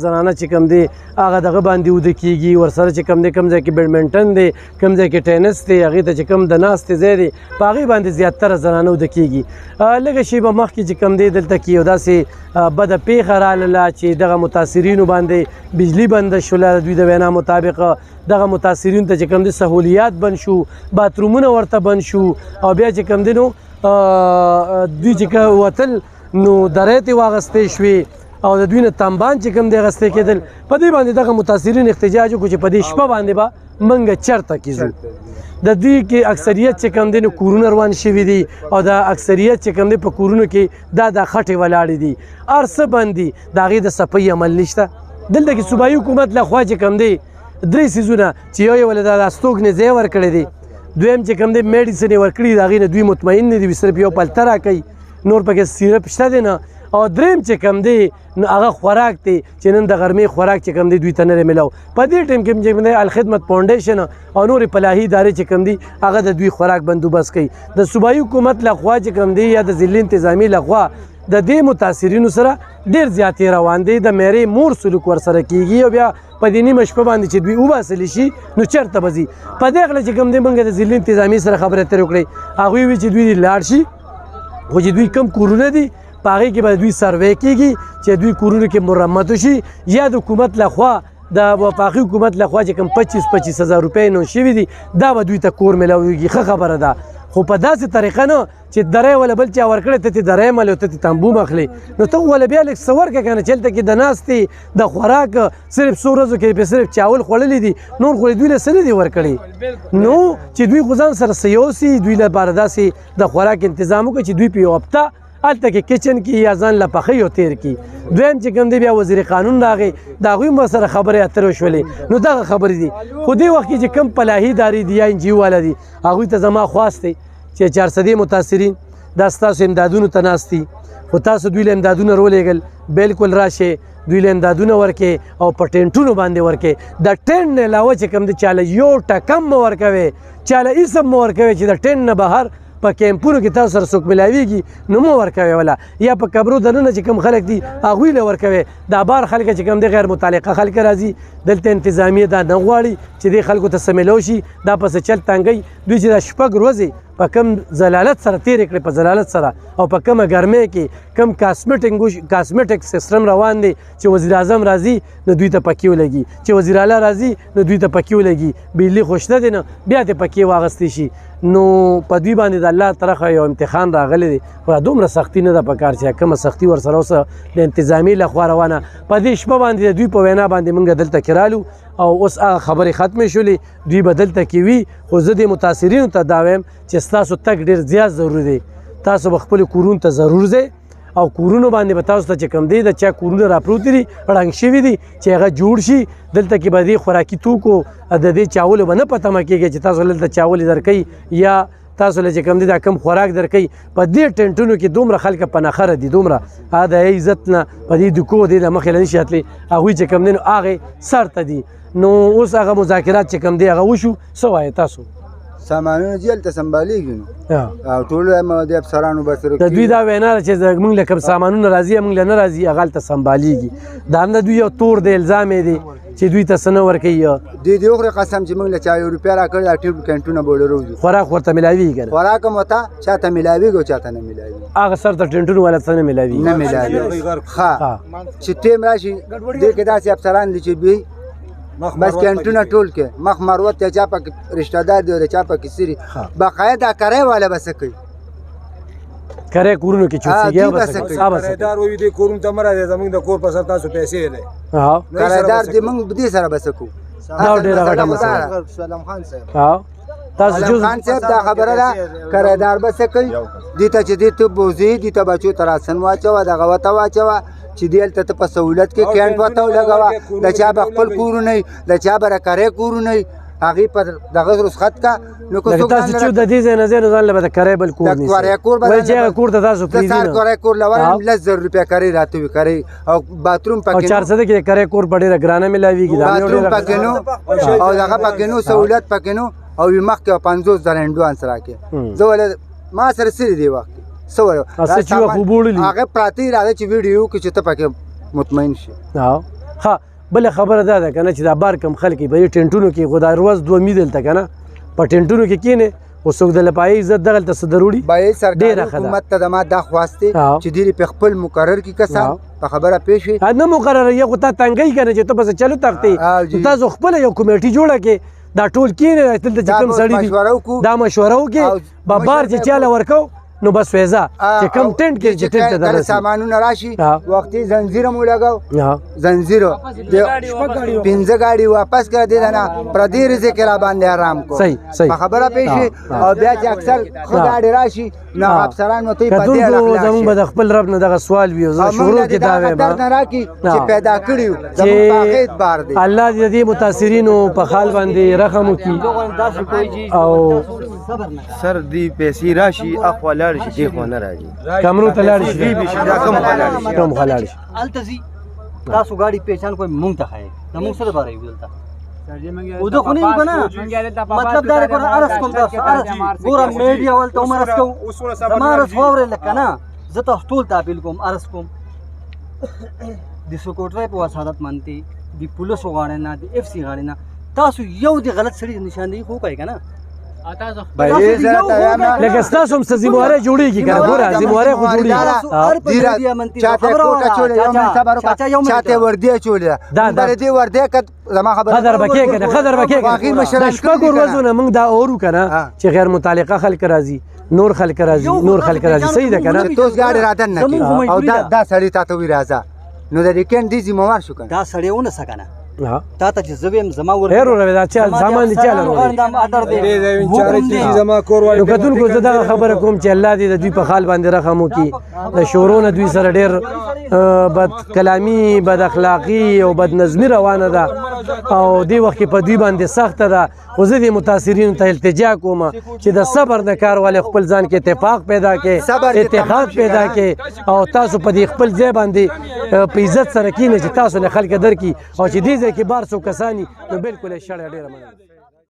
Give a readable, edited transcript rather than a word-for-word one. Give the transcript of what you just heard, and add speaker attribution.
Speaker 1: زنانه چې کوم دی هغه دغه باندې وده کېږي ورسره چې کوم دی کوم ځای کې بیډمنټن دی کوم ځای کې ټینس دی هغې ته چې کوم د ناستې ځای دی په هغې باندې زیاتره زنانه وده کېږي لږه شیبه مخکې چې کوم دی دلته کې یو داسې بده پیښه راغله چې دغه متاثرینو باندې بجلي بنده شوله د دوی د وینا مطابق دغه متاثرینو ته چې کوم دی سهولیات بند شو باترومونه ورته بند شو او بیا چې کوم دی نو دوی چې وتل نو درې ته واغستې شوې او د دوی نه تنبان چې کوم دی اغستې کېدل په دې باندې دغه متاثرین احتجاج وکړو چې په دې شپه باندې به موږ چېرته کیږو د دوی کې اکثریت چې کوم دی نو کورونه روان شوي دي او د اکثریت چې کوم دی په کورونو کې دا خټې ولاړې دي هر څه بند دي د هغې د صفۍ عمل نشته دلته کې صوبایي حکومت لخوا چې کوم دی درې څیزونه چې یو یې ولې د استوګنې ځای ورکړی دی دویم چې کوم دی میډیسن یې ورکړي د هغې نه دوی مطمئن نه دي صرف یو پلته راکوي نور پکې سیرپ شته دی نه او دریم چې کوم دی نو هغه خوراک دی چې نن د غرمې خوراک چې کوم دی دوی ته نه دی میلاو په دې ټایم کې چې کوم دی الخدمت فاونډیشن او نورې فلاحي ادارې چې کوم دي هغه د دوی خوراک بندوبست کوي د صوبایي حکومت لخوا چې کوم دی یا د ضلعي انتظامي لخوا د دې متاثرینو سره ډېر زیاتې روان دی د میرې مور سلوک ورسره کیږي او بیا په دې نیمه شپه باندې چې دوی وباسلی شي نو چېرته به ځي په دې غله چې کوم دی موږ د ضلعي انتظامي سره خبرې اترې وکړې هغوی وایي چې دوی لاړ شي خو چې دوی کم کورونه دي په هغې کې به دوی سروې کېږي چې دوی کورونو کې مرمت وشي یا د حکومت لخوا د وفاقي حکومت لخوا چې کوم 25,000 روپۍ نو شوي دي دا به دوی ته کور میلاویږي ښه خبره ده خو په داسې طریقه نه چې درې ولا بل چا ورکړی ته تې درې ملې او ته تې تنبو مخلې نو ته ولا بیا لږ څه ورکړه که نه چې هلته کې د ناستې د خوراک صرف څو ورځو کې پې صرف چاول خوړلی دي نور خو دوی له څه نه دي ورکړي نو چې دوی خو ځان سره څه یوسي دوی لپاره داسې د خوراک انتظام وکړي چې دوی په یو هفته هلته کې کچن کې یا ځان له پخۍ او تیر کړي دویم چې کوم دی بیا وزیر قانون راغی د هغوی هم سره خبرې اترې وشولې نو دغه خبرې دي خو دې وخت کې چې کوم فلاحي ادارې دي یا NGO والا دي هغوی ته زما خواست دی چې 400 متاثرین دا ستاسو امدادونو ته ناست دي خو تاسو دوی له امدادونه رولېږل بالکل راشئ دوی له امدادونه ورکې او په ټینټونو باندې ورکې د ټینټ نه علاوه چې کوم دی چاله یو ټکم مه ورکوئ چاله هېڅ هم مه ورکوئ چې د ټینټ نه بهر په کیمپونو کې تاسو سره څوک ملاویږي نو مه ورکوئ ولا یا په قبرو دننه چې کوم خلک دي هغوی له ورکوئ دا بار خلک چې کوم دی غیر متعلقه خلک راځي دلته انتظامیه دا نه غواړي چې دې خلکو ته څه میلاو شي دا پسې چل تنګئ دوی چې دا شپږ ورځې په کم زلالت سره تیرې کړې په زلالت سره او په کمه ګرمۍ کې کم کاسمیټک سیسټم روان دی چې وزیر اعظم راځي نو دوی ته پکې ولګي چې وزیر اعلی راځي نو دوی ته پکې ولګي بجلي خو شته دی نه بیا دې پکې واغستی شي نو په دوی باندې د الله طرفه یو امتحان راغلی دی خو دومره سختي نه ده پکار چې کومه سختي ورسره اوسه د انتظامي لخوا روانه په دې شپه باندې د دوی په وینا باندې موږ دلته کې رالو او اوس هغه خبرې ختمې شولې دوی به دلته کې وي خو زه دې متاثرینو ته دا وایم چې ستاسو تګ ډېر زیات ضروري دی تاسو به خپلو کورونو ته ضرور ځئ او کورونو باندې به تاسو ته چې کوم دی د چا کورونه راپروتي دي ړنګ شوي دي چې هغه جوړ شي دلته کې به دې خوراکي توکو د دې چاولو به نه په تمه کېږي چې تاسو دلته چاول درکوي یا تاسو له چې کوم دی دا کم خوراک درکوي په دې ټینټونو کې دومره خلک په نخره دي دومره هغه د عزت نه په دې دکو دی د مخې له نشي تللی هغوی چې کوم دی نو هغې سر ته دي نو اوس هغه مذاکرات چې کوم دی هغه وشو څه وایې تاسو
Speaker 2: سامانونه چې هلته سنبالیږي نو او ټول د افسرانو به سره
Speaker 1: د دوی دا وینا ده چې موږ له کوم سامانونه راځي موږ له نه راځي هغه هلته سنبالیږي دا هم د دوی یو تور د الزام دی چې دوی ته څه نه ورکوي
Speaker 2: دې وخورې قسم چې موږ له چا یو روپۍ راکړې دا ټول کینټونه به ولرو
Speaker 1: خوراک ورته میلاویږي که نه
Speaker 2: خوراک هم ورته چاته میلاویږي او چاته نه میلاویږي
Speaker 1: هغه سر ته ټینټونو والا څه نه میلاویږي
Speaker 2: نه میلاویږي ښه چې ټیم راشي دې کې داسې افسران دي چې دوی بس کینټونه ټول کې مخ مروت یا چا پکې رشته دار دی او چا پکې سري باقاعده کرای والا به څه کوي
Speaker 1: کرای کورونو کې چوسېږي
Speaker 3: کرایدار وایي دې کورونو ته مه راځئ زموږ د کور په سر تاسو پیسې دی
Speaker 2: کرایدار دې موږ دې سره به څه کوو
Speaker 1: دا ډېره غټه مسله
Speaker 2: سلام خان صاحب
Speaker 1: تاسو
Speaker 2: خان صاحب دا خبره ده کرایدار به څه کوي دې ته چې دې ته بوځي دې ته بچو ته راسن واچوه دغه ورته واچوه چې دې هلته ته په سهولت کې کینټ ورته ولګوه د چا به خپل کورونه د چا به کرای کورونه هغې په دغه رخصت کا نو که
Speaker 1: لکه
Speaker 2: څوک
Speaker 1: تاسو چې د دې ځای نه ځای نو ځان له به د کرۍ بل کور
Speaker 2: د کرۍ کور به
Speaker 1: وایي چې هغه کور ته تاسو
Speaker 2: د سار
Speaker 1: پرېږدي
Speaker 2: کرۍ کور لورم 10,000 روپۍ کرۍ راته وي کرۍ او باتروم
Speaker 1: او
Speaker 2: پکې
Speaker 1: 400 کې د کرۍ کور په ډېره ګرانه ملاویږي دا
Speaker 2: باتروم پکې نو او دغه پکې نو سہولت پکې نو او وي مخکې 50,000 هندوانس راکې زه ولې ما سره سری دی وخت څه وایو
Speaker 1: چې وخت وبوړلي
Speaker 2: هغه پراته راځي چې ویډیو کې چې ته پکې مطمئن شي
Speaker 1: ها بله خبره دا ده که نه چې دا بار کم خلک په دې ټینټونو کې خو دا روز دوه می دلته که نه په ټینټونو کې کښېنې خو څوک د لپایي عزت دغلته څه دروړي
Speaker 2: باید سرکاري حکومت ته د ما دا خواست دی چې ډېرې په خپل مقرر کړي کسان په خبره پوه شي
Speaker 1: نه مقرره یې خو تا تنګی که نه چې ته بس چلو تختې تاسو خپله یو کمیټي جوړه کې دا ټول کښېنې دلته چې کوم سړي دي دا مشوره وکړي به بار چې چاله ورکو نو بس فیضا چې کم ټینټ کې چې ټینټ ته درسي
Speaker 2: سامانونه راشي وختي زنجیر مو لګاو زنجیر 15 गाड़ी واپس کړه دې نه پردي رزق را باندې آرام کو
Speaker 1: صحیح
Speaker 2: په خبره پېښې او بیا چې اکثر خو गाड़ी راشي نو افسران مو ته په دې
Speaker 1: اړه زموږ به د خپل رب نه دغه سوال ویو زه شروع کې دا وایم
Speaker 2: نه راکی چې پیدا کړیو زموږ په اخیت بار دی
Speaker 1: الله دې متاثرینو په حال باندې رحم وکړي او
Speaker 4: سر دی پیسې راشي اخوا لاړ شي دی خو نه راځي
Speaker 1: کمرو ته لاړ شي
Speaker 4: دا کم خلاړ شي
Speaker 1: کم خلاړ شي
Speaker 5: التزي تاسو गाड़ी پہچان کوئی مونږ ته خای نو مونږ سره بارے ودلتا او د خو نه کنه مطلب دا کو ارس کوم تاسو ارس ګور میډیا ول ته عمر اسکو زمارس فور لکنه زه ته ټول تابل کوم ارس کوم د سکوټرای په وسادت مانتي د پولیس غاړه نه د اف سی غاړه نه تاسو یو د غلط سړي نشاندهي خو کوي کنه
Speaker 1: لکه ستاسو هم څه ذموارۍ جوړېږي که نه ګوره ذموارۍ خو جوړېږي
Speaker 2: چاته کوټه چولې یو منټ صبر وکړه چاته وردی چولې بر دې وردی که زما خبره
Speaker 1: قدر به کې که نه قدر به کې د شپږو ورځو نه موږ دا اورو که نه چې غیر متعلقه خلک راځي نور خلک راځي نور خلک راځي صحیح ده که نه
Speaker 2: چې توس ګاډي راتن نه کړي او دا سړی تا ته وي راځه نو د ویکند دې ذمہوار شو کنه
Speaker 5: دا سړی ونه سکنه تا ته چې زویم زما ور
Speaker 1: هر ور دا چې زمان دي چاله ور
Speaker 3: زما کور
Speaker 1: نو کتونکو زه دا خبره کوم چې الله دې د دوی په حال باندې رحم وکړي د شورونه دوی سره ډېر بد کلامي بد اخلاقی او بد نظمی روانه ده او دې وخت کې په دوی باندې سخته ده خو زه دې متاثرینو ته التجا کوم چې د صبر نه کار والے خپل ځان کې اتفاق پیدا کړي اتحاد پیدا کړي او تاسو په دې خپل ځای باندې په عزت سره کینې چې تاسو نه خلک درکې او چې دې ځای کې بار څو کسانی نو بالکل شړه ډېره مننه